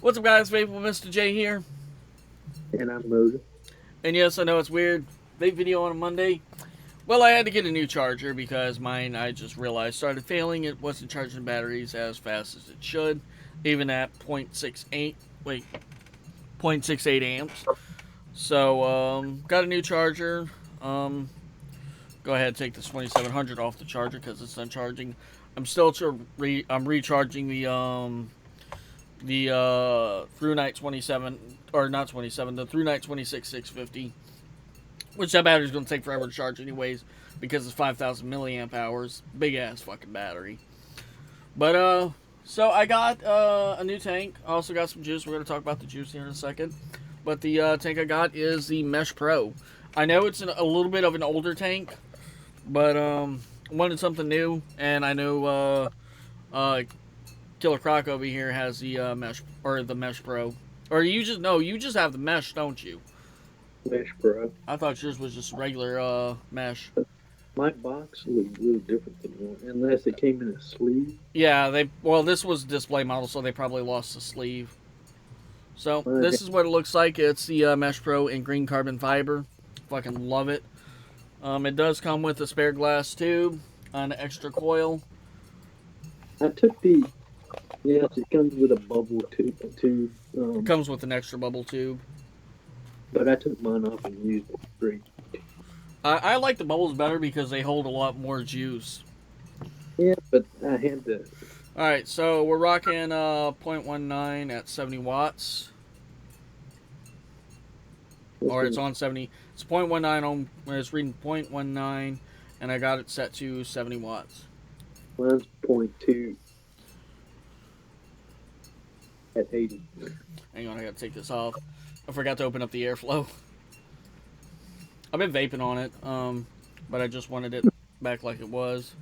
What's up, guys? Faithful Mr. J here. And I'm Motor. And yes, I know it's weird. Vape video on a Monday. Well, I had to get a new charger because mine, I just realized, started failing. It wasn't charging batteries as fast as it should, even at 0.68 amps. So, got a new charger. Go ahead and take this 2700 off the charger because it's not charging. I'm recharging the ThruNite 27, or not 27, the ThruNite 26650, which that battery's going to take forever to charge anyways because it's 5,000 milliamp hours. Big ass fucking battery. But so I got a new tank. I also got some juice. We're going to talk about the juice here in a second. But the tank I got is the Mesh Pro. I know it's a little bit of an older tank, but wanted something new, and I know Killer Croc over here has the Mesh, or the Mesh Pro. Or you just have the Mesh, don't you? Mesh Pro. I thought yours was just regular Mesh. My box looked a little different than one, unless it came in a sleeve. Yeah, this was a display model, so they probably lost the sleeve. So this is what it looks like. It's the Mesh Pro in green carbon fiber. Fucking love it. It does come with a spare glass tube, an extra coil. I took the yes, it comes with a bubble tube. It comes with an extra bubble tube. But I took mine off and used it straight. I like the bubbles better because they hold a lot more juice. Yeah, but I had to. Alright, so we're rocking 0.19 at 70 watts. Or it's on 70. It's 0.19 on, it's reading 0.19, and I got it set to 70 watts. Mine's 0.2 at 80. Hang on, I gotta take this off. I forgot to open up the airflow. I've been vaping on it, but I just wanted it back like it was.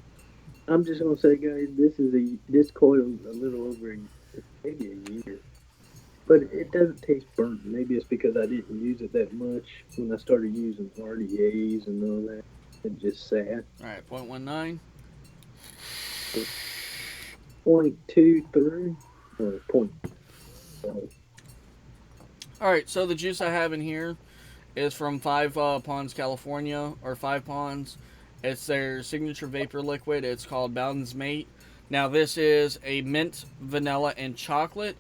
I'm just gonna say, guys, this coil's a little over maybe a year, but it doesn't taste burnt. Maybe it's because I didn't use it that much when I started using RDAs and all that. It just sat. All right, 0.19. 0.23 or point. All right, so the juice I have in here is from Five Ponds, California, or Five Ponds. It's their signature vapor liquid. It's called Bowden's Mate. Now this is a mint, vanilla, and chocolate.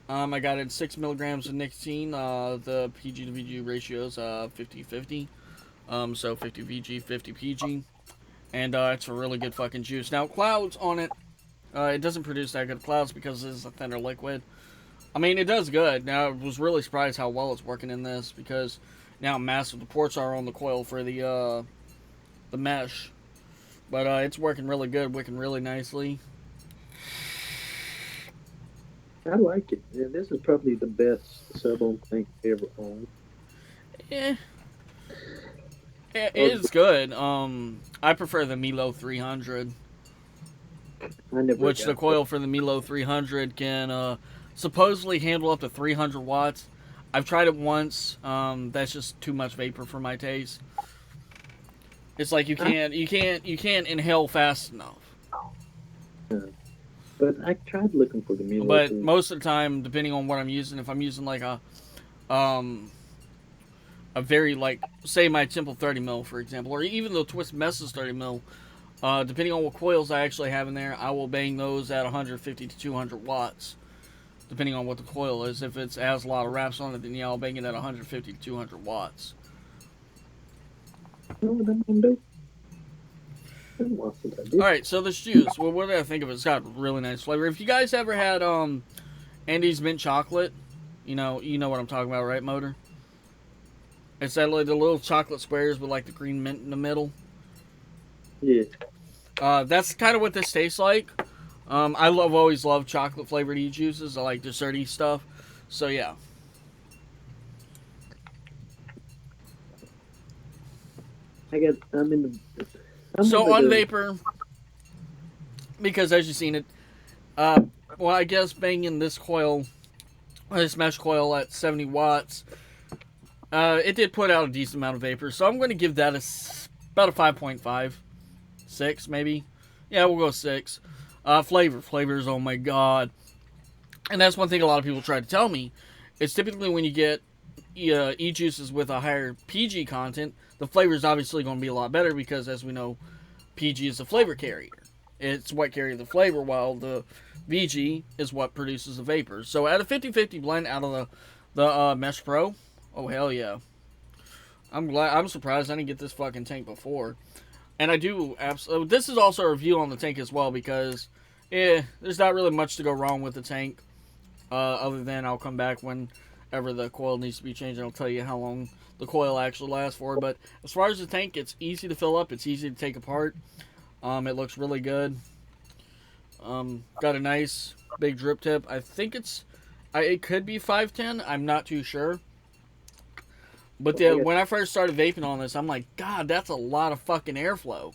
I got it 6 milligrams of nicotine. The PG to VG ratio is 50-50. So 50 VG, 50 PG. And it's a really good fucking juice. Now, clouds on it, it doesn't produce that good clouds because this is a thinner liquid. I mean, it does good. Now, I was really surprised how well it's working in this because now massive the ports are on the coil for the mesh. But it's working really good, wicking really nicely. I like it. Yeah, this is probably the best sub-ohm tank ever owned. Yeah. It is good. I prefer the Milo 300. Which the coil for the Milo 300 can supposedly handle up to 300 watts. I've tried it once. That's just too much vapor for my taste. It's like you can't inhale fast enough. But I tried looking for the Milo. But most of the time, depending on what I'm using, if I'm using like a very, like, say my Temple 30 mil, for example, or even the Twist Messes 30 mil, depending on what coils I actually have in there, I will bang those at 150 to 200 watts, depending on what the coil is. If it has a lot of wraps on it, then yeah, I'll bang it at 150 to 200 watts. Alright, so this juice, well, what did I think of it? It's got really nice flavor. If you guys ever had Andy's Mint Chocolate, you know what I'm talking about, right, Motor? It's that like the little chocolate squares with like the green mint in the middle. Yeah. That's kind of what this tastes like. Always loved chocolate flavored e-juices. I like desserty stuff. So yeah. So on vapor, because as you've seen it, well, I guess banging this coil, this mesh coil at 70 watts, it did put out a decent amount of vapor, so I'm going to give that about a 5.5, 6 maybe. Yeah, we'll go 6. Flavors, oh my god. And that's one thing a lot of people try to tell me. It's typically when you get e-juices with a higher PG content, the flavor is obviously going to be a lot better because, as we know, PG is the flavor carrier. It's what carries the flavor, while the VG is what produces the vapors. So at a 50-50 blend out of the Mesh Pro, oh hell yeah. I'm surprised I didn't get this fucking tank before. And I do absolutely. This is also a review on the tank as well because, there's not really much to go wrong with the tank. Other than I'll come back whenever the coil needs to be changed and I'll tell you how long the coil actually lasts for. But as far as the tank, it's easy to fill up. It's easy to take apart. It looks really good. Got a nice big drip tip. I think it could be 510. I'm not too sure. But when I first started vaping on this, I'm like, God, that's a lot of fucking airflow.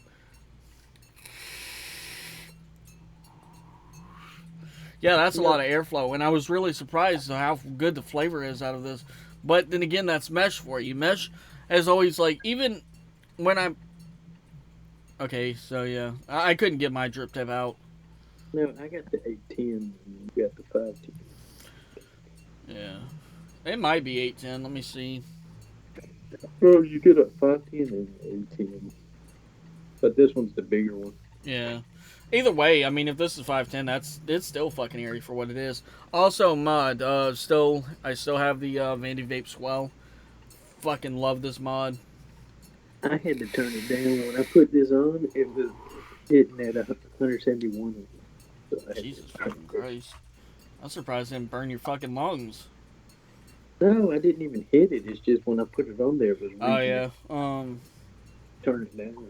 Yeah, that's a lot of airflow, and I was really surprised at how good the flavor is out of this. But then again, that's Mesh for you. Mesh has always, like, even when I'm... Okay, so yeah. I couldn't get my drip tip out. No, I got the 810 and you got the 510. Yeah. It might be 810. Let me see. Oh, you get a 510 and 810. But this one's the bigger one. Yeah. Either way, I mean, if this is 510, it's still fucking eerie for what it is. Also, mod, I still have the Vandy Vape Swell. Fucking love this mod. I had to turn it down when I put this on. It was hitting at 171. So Jesus fucking Christ! I'm surprised it didn't burn your fucking lungs. No, I didn't even hit it. It's just when I put it on there, it was. Oh yeah. Turn it down.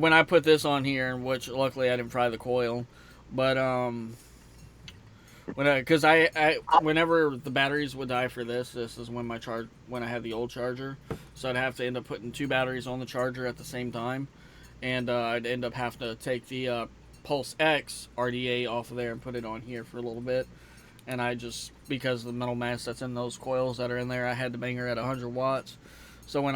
When I put this on here, which luckily I didn't fry the coil, but whenever the batteries would die for this is when when I had the old charger, so I'd have to end up putting 2 batteries on the charger at the same time, and I'd end up having to take the Pulse X RDA off of there and put it on here for a little bit, and I just, because of the metal mass that's in those coils that are in there, I had to bang her at 100 watts. So when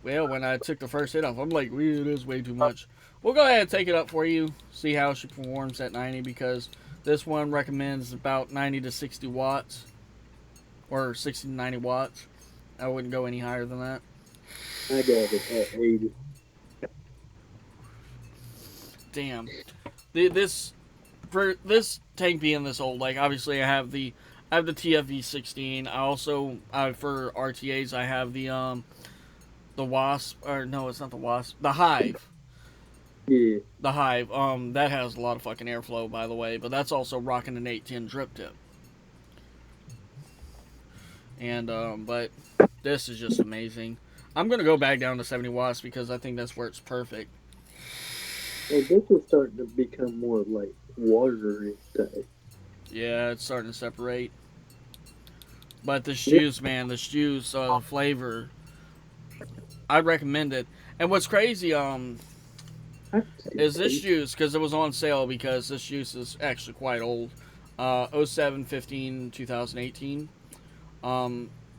when I took the first hit off, I'm like, it is way too much. We'll go ahead and take it up for you, see how she performs at 90, because this one recommends about 90 to 60 watts, or 60 to 90 watts. I wouldn't go any higher than that. I got it at 80. Damn. For this tank being this old, like, obviously I have the TFV16. I also, for RTAs, I have the Wasp, or no, it's not the Wasp, the Hive. Yeah. The Hive, that has a lot of fucking airflow, by the way, but that's also rocking an 810 drip tip. And, but this is just amazing. I'm going to go back down to 70 watts because I think that's where it's perfect. Well, this is starting to become more like watery type. Yeah, it's starting to separate. But the juice, man, the juice, the flavor, I'd recommend it. And what's crazy, is this juice, because it was on sale, because this juice is actually quite old. 07, 15, 2018.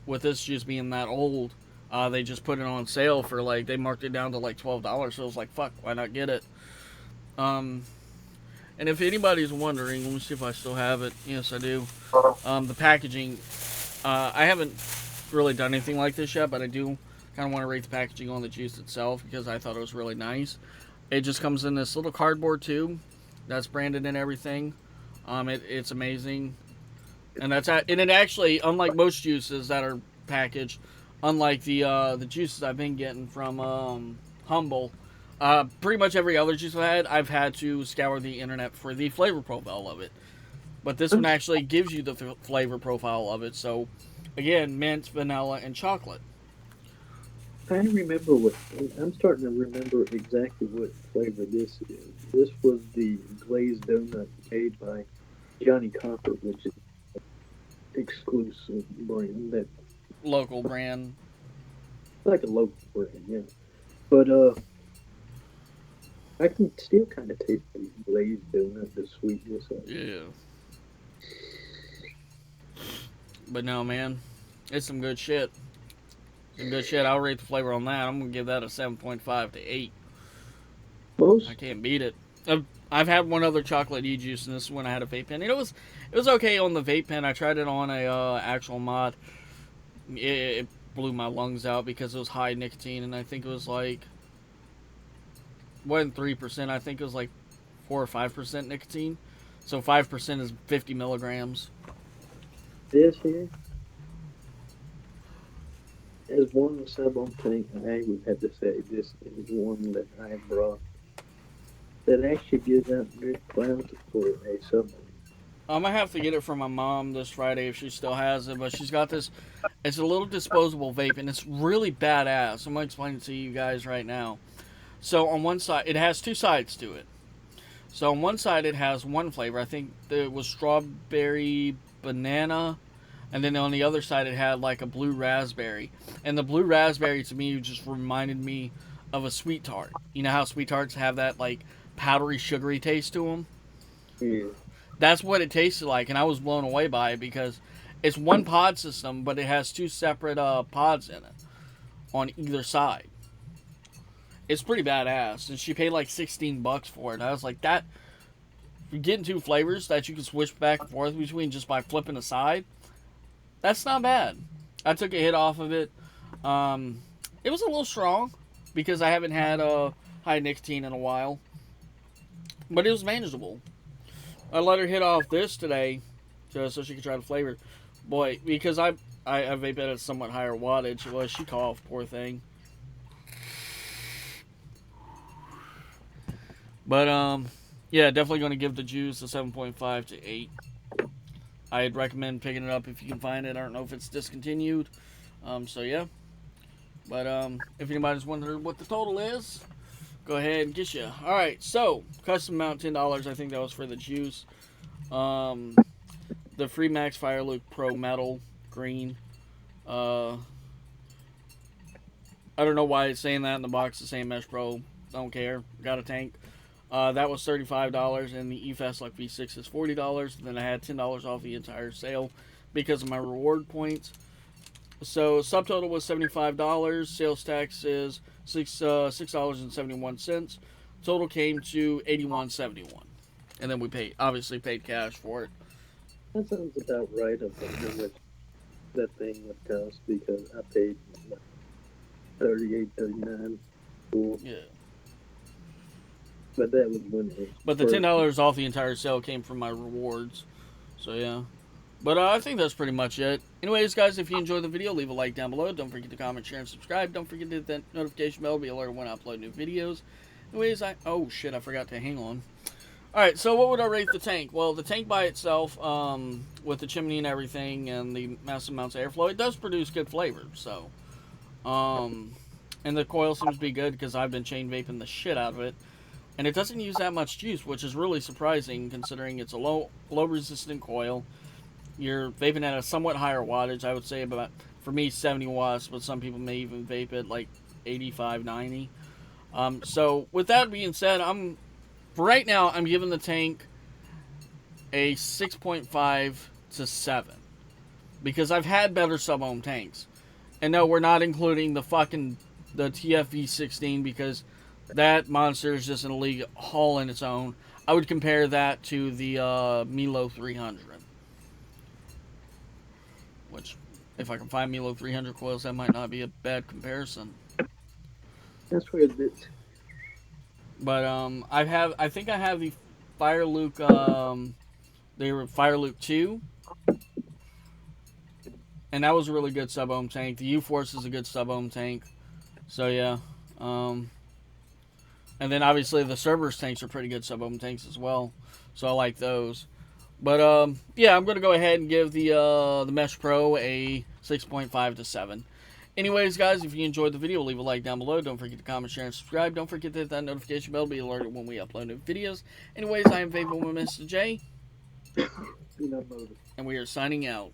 With this juice being that old, they just put it on sale for, like, they marked it down to like $12. So I was like, fuck, why not get it? And if anybody's wondering, let me see if I still have it. Yes, I do. The packaging, I haven't really done anything like this yet, but I do kind of want to rate the packaging on the juice itself because I thought it was really nice. It just comes in this little cardboard tube that's branded and everything. It's amazing. And it actually, unlike most juices that are packaged, unlike the juices I've been getting from Humble, pretty much every other juice I've had to scour the internet for the flavor profile of it. But this one actually gives you the flavor profile of it. So, again, mint, vanilla, and chocolate. I remember I'm starting to remember exactly what flavor this is. This was the glazed donut made by Johnny Copper, which is an exclusive brand, that Local brand. like a local brand, yeah. But I can still kind of taste the glazed donut, the sweetness of it. Yeah. But no, man, it's some good shit. Some good shit. I'll rate the flavor on that. I'm gonna give that a 7.5 to 8. Most I can't beat it. I've had one other chocolate e-juice, and this is when I had a vape pen. It was okay on the vape pen. I tried it on a actual mod. It blew my lungs out because it was high nicotine, and I think it was like wasn't 3%. I think it was like 4 or 5% nicotine. So 5% is 50 milligrams. This here, as one sub-ohm tank, I would have to say this is one that I brought that actually gives out good clouds for a sub-ohm. I'm gonna have to get it from my mom this Friday if she still has it, but she's got this. It's a little disposable vape, and it's really badass. I'm gonna explain it to you guys right now. So on one side, it has two sides to it. So on one side, it has one flavor. I think it was strawberry banana, and then on the other side, it had like a blue raspberry. And the blue raspberry to me just reminded me of a sweet tart. You know how sweet tarts have that like powdery, sugary taste to them? Yeah. That's what it tasted like, and I was blown away by it because it's one pod system, but it has two separate pods in it on either side. It's pretty badass, and she paid like $16 for it. I was like, that you're getting two flavors that you can switch back and forth between just by flipping a side. That's not bad. I took a hit off of it. It was a little strong because I haven't had high nicotine in a while, but it was manageable. I let her hit off this today so she could try the flavor. Boy, because I vape at a somewhat higher wattage. Well, she coughed, poor thing. But, yeah, definitely going to give the juice a 7.5 to 8. I'd recommend picking it up if you can find it. I don't know if it's discontinued. So, yeah. But, if anybody's wondering what the total is, go ahead and get you. Alright, so, custom mount $10. I think that was for the juice. The Freemax Fireluke Pro Metal Green. I don't know why it's saying that in the box, the same Mesh Pro. Don't care. Got a tank. That was $35, and the eFast Luck V6 is $40. Then I had $10 off the entire sale because of my reward points. So subtotal was $75. Sales tax is $6.71. Total came to $81.71, and then we obviously paid cash for it. That sounds about right of how much that thing would cost because I paid like $38, $39. Cool. Yeah. But that was when it was. But the $10 off the entire sale came from my rewards. So yeah. But I think that's pretty much it. Anyways, guys, if you enjoyed the video, leave a like down below. Don't forget to comment, share, and subscribe. Don't forget to hit that notification bell to be alerted when I upload new videos. Anyways, oh shit, I forgot to hang on. Alright, so what would I rate the tank? Well, the tank by itself, with the chimney and everything, and the massive amounts of airflow, it does produce good flavor, so. And the coil seems to be good because I've been chain vaping the shit out of it. And it doesn't use that much juice, which is really surprising considering it's a low resistant coil. You're vaping at a somewhat higher wattage. I would say about, for me, 70 watts, but some people may even vape it like 85, 90. So with that being said, for right now, I'm giving the tank a 6.5 to 7. Because I've had better sub-ohm tanks. And no, we're not including the TFV16 because that monster is just in a league all in its own. I would compare that to the Milo 300. Which, if I can find Milo 300 coils, that might not be a bad comparison. That's where it's. But I think I have the Fireluke. They were Fireluke 2, and that was a really good sub-ohm tank. The U-Force is a good sub-ohm tank. So yeah. And then obviously the Cerberus tanks are pretty good sub-ohm tanks as well. So I like those. But yeah, I'm gonna go ahead and give the Mesh Pro a 6.5 to 7. Anyways, guys, if you enjoyed the video, leave a like down below. Don't forget to comment, share, and subscribe. Don't forget to hit that notification bell to be alerted when we upload new videos. Anyways, I am Vaping with Mr. J, and we are signing out.